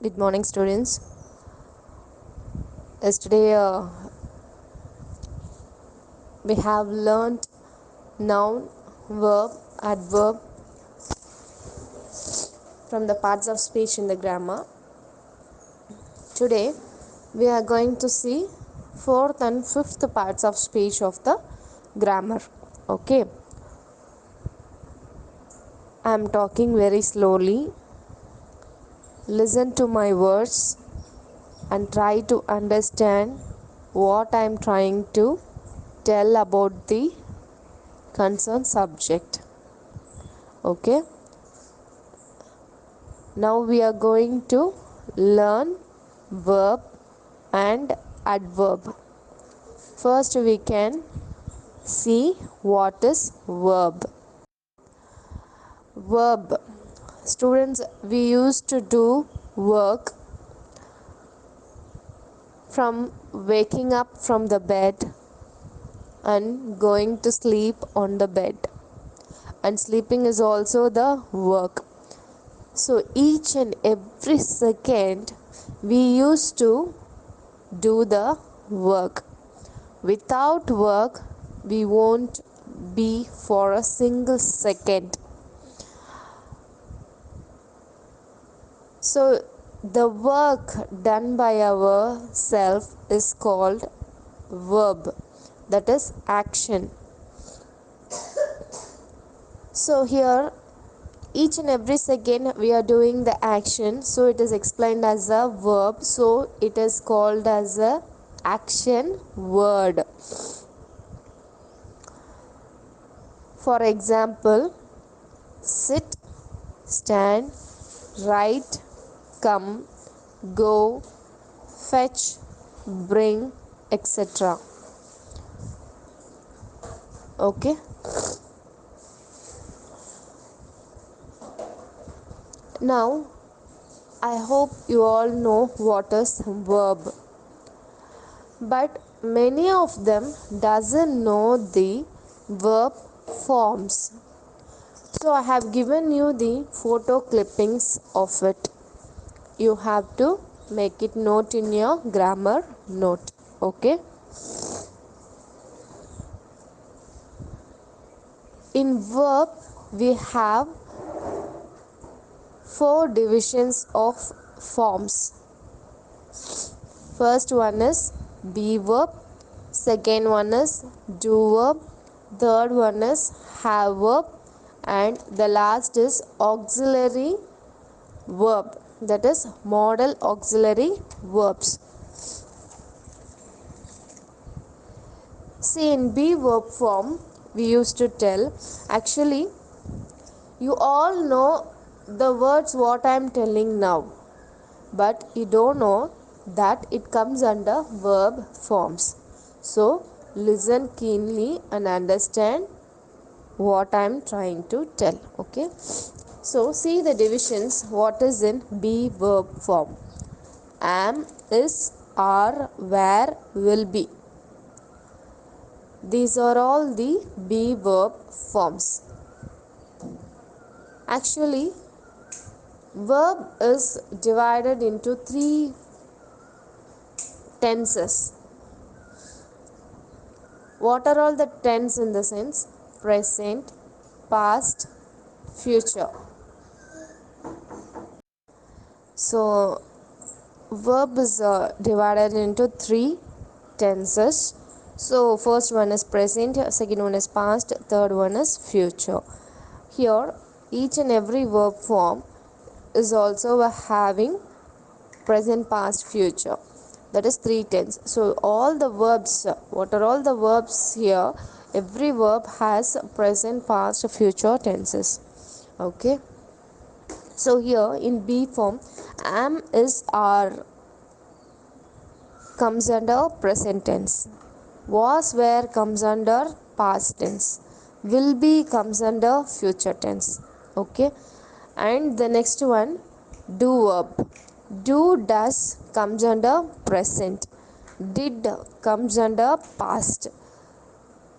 Good morning, students. Yesterday we have learned noun, verb, adverb from the parts of speech in the grammar. Today we are going to see fourth and fifth parts of speech of the grammar. Okay, I am talking very slowly. Listen to my words and try to understand what I am trying to tell about the concerned subject. Okay, now we are going to learn verb and adverb. First we can see what is verb. Verb. Students, we used to do work from waking up from the bed and going to sleep on the bed. And sleeping is also the work. So each and every second we used to do the work. Without work, we won't be for a single second. So the work done by ourself is called verb, that is action. So here each and every second we are doing the action, so it is explained as a verb, so it is called as a action word. For example, sit, stand, write, come, go, fetch, bring, etc. Okay, now I hope you all know what is verb, but many of them doesn't know the verb forms. So I have given you the photo clippings of it. You have to make it note in your grammar note. Okay, in verb we have four divisions of forms. First one is be verb, second one is do verb, third one is have verb, and the last is auxiliary verb, that is modal auxiliary verbs. See, in be verb form we used to tell, actually you all know the words what I am telling now, but you don't know that it comes under verb forms. So listen keenly and understand what I am trying to tell. Okay, so see the divisions. What is in be verb form? Am, is, are, were, will be. These are all the be verb forms. Actually, verb is divided into three tenses. What are all the tense in the sense? Present, past, future. So verb is divided into three tenses. So first one is present, second one is past, third one is future. Here each and every verb form is also having present, past, future, that is three tense. So all the verbs, what are all the verbs here? Every verb has present, past, future tenses. Okay, so here in be form, am, is, are comes under present tense, was, were comes under past tense, will be comes under future tense. Okay, and the next one, do verb. Do, does comes under present, did comes under past,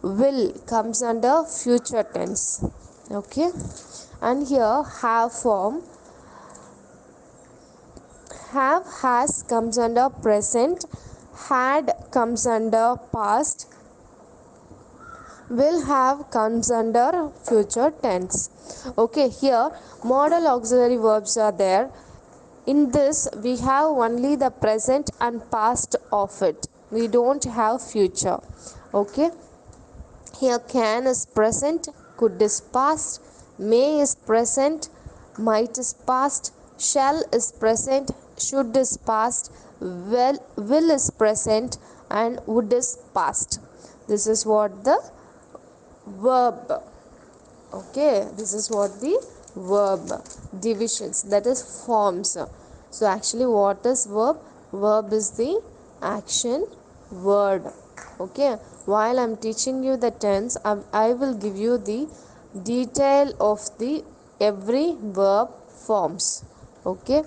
will comes under future tense. Okay, and here have form. have, has comes under present, had comes under past, will have comes under future tense. Okay, here modal auxiliary verbs are there. In this we have only the present and past of it, we don't have future. Okay, here can is present, could is past, may is present, might is past, shall is present, should is past, will is present, and would is past. This is what the verb. Okay, this is what the verb divisions, that is forms. So actually what is verb? Verb is the action word. Okay, while I'm teaching you the tense, I will give you the detail of the every verb forms. Okay,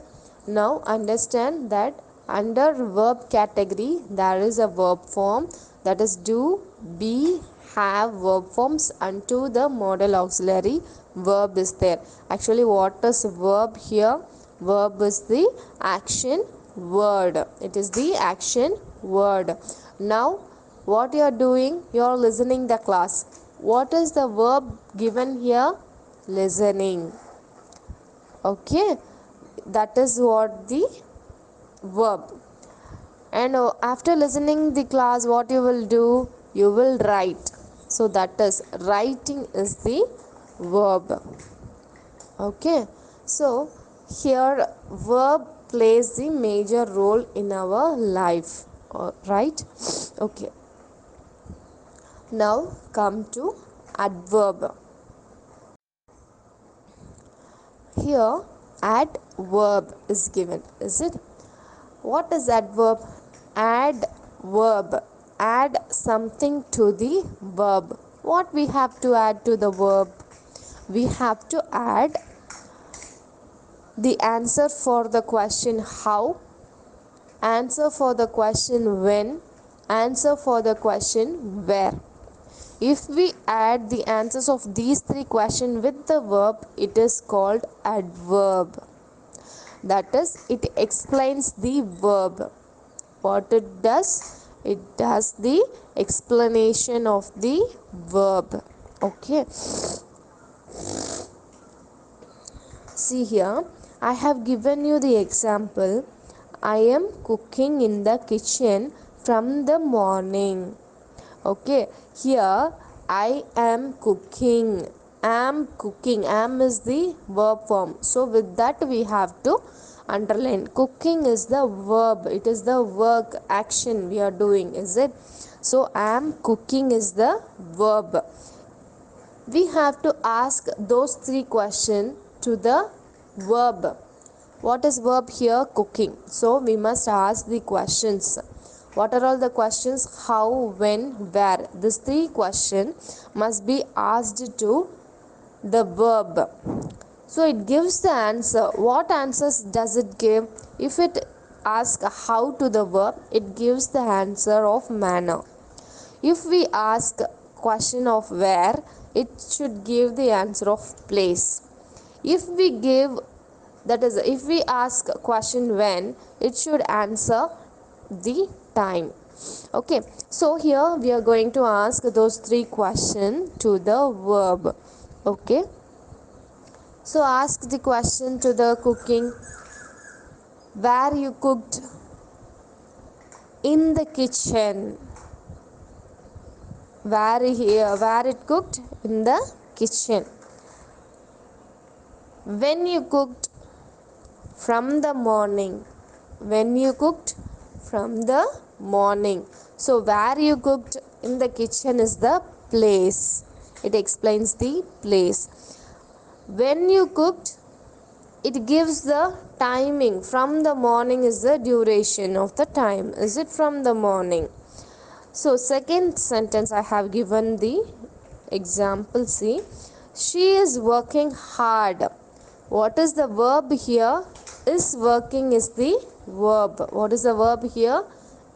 now understand that under verb category there is a verb form, that is do, be, have verb forms. Unto the modal auxiliary verb is there. Actually what is verb here? Verb is the action word, it is the action word. Now what you are doing? You are listening the class. What is the verb given here? Listening. Okay, that is what the verb. And after listening the class, what you will do? You will write. So that is writing is the verb. Okay, so here verb plays the major role in our life. Right? Okay, now come to adverb. Here adverb is given, is it? What is adverb? Add verb. Add something to the verb. What we have to add to the verb? We have to add the answer for the question how, answer for the question when, answer for the question where. If we add the answers of these three questions with the verb, it is called adverb. That is, it explains the verb. What it does? It does the explanation of the verb. Okay. See here, I have given you the example. I am cooking in the kitchen from the morning. Okay, here I am cooking. Am cooking. Am is the verb form. So with that we have to underline. Cooking is the verb. It is the work, action we are doing, is it? So am cooking is the verb. We have to ask those three questions to the verb. What is verb here? Cooking. So we must ask the questions. What are all the questions? How, when, where. These three questions must be asked to the verb. So it gives the answer. What answers does it give? If it asks how to the verb, it gives the answer of manner. If we ask question of where, it should give the answer of place. If we give, that is, if we ask question when, it should answer the time. Okay, so here we are going to ask those three questions to the verb. Okay, so ask the question to the cooking. Where you cooked? In the kitchen. Where it cooked? In the kitchen. When you cooked? From the morning. When you cooked? From the morning. So where you cooked? In the kitchen is the place. It explains the place. When you cooked, it gives the timing. From the morning is the duration of the time. Is it from the morning? So second sentence I have given the example. See, she is working hard. What is the verb here? Is working is the verb. What is the verb here?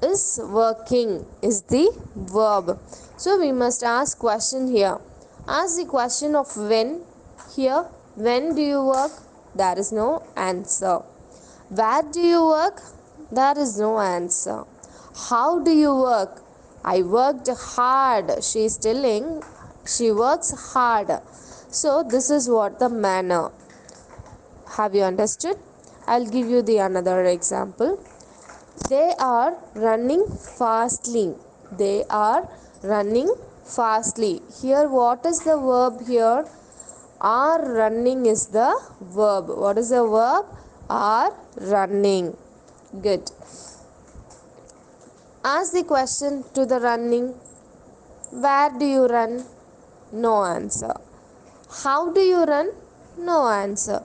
Is working is the verb. So we must ask question here. Ask the question of when. Here, when do you work? There is no answer. Where do you work? There is no answer. How do you work? I worked hard. She is telling she works hard. So this is what the manner. Have you understood? I'll give you the another example. They are running fastly. They are running fastly. Here what is the verb here? Are running is the verb. What is the verb? Are running. Good. Ask the question to the running. Where do you run? No answer. How do you run? No answer.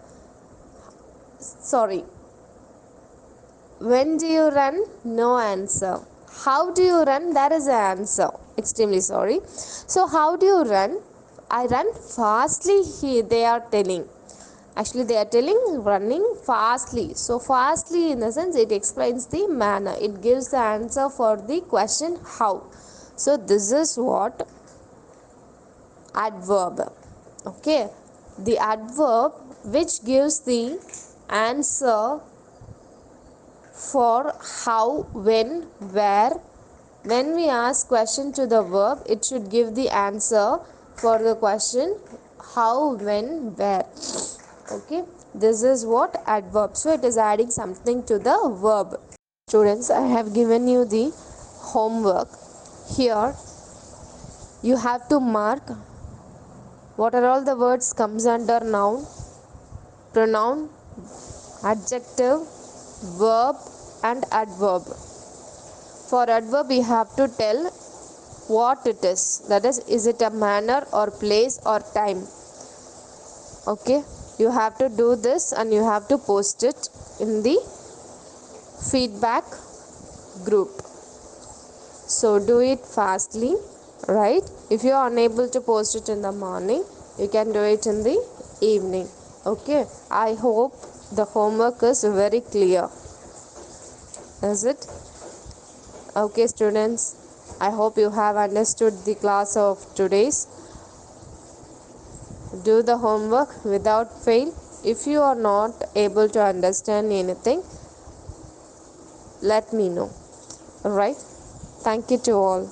Sorry. When do you run? No answer. How do you run? That is the answer. Extremely sorry. So how do you run? I run fastly. They are telling. Actually, they are telling running fastly. So fastly in the sense it explains the manner. It gives the answer for the question how. So this is what adverb. Okay. The adverb which gives the answer for how, when, where. When we ask question to the verb, it should give the answer for the question how, when, where. Okay, this is what adverb. So it is adding something to the verb. Students, I have given you the homework. Here you have to mark what are all the words comes under noun, pronoun, adjective, verb and adverb. For adverb you have to tell what it is. That is it a manner or place or time? Okay, you have to do this and you have to post it in the feedback group. So do it fastly, right? If you are unable to post it in the morning, you can do it in the evening. Okay, I hope the homework is very clear. Is it? Okay, students, I hope you have understood the class of today's. Do the homework without fail. If you are not able to understand anything, let me know. Alright? Thank you to all.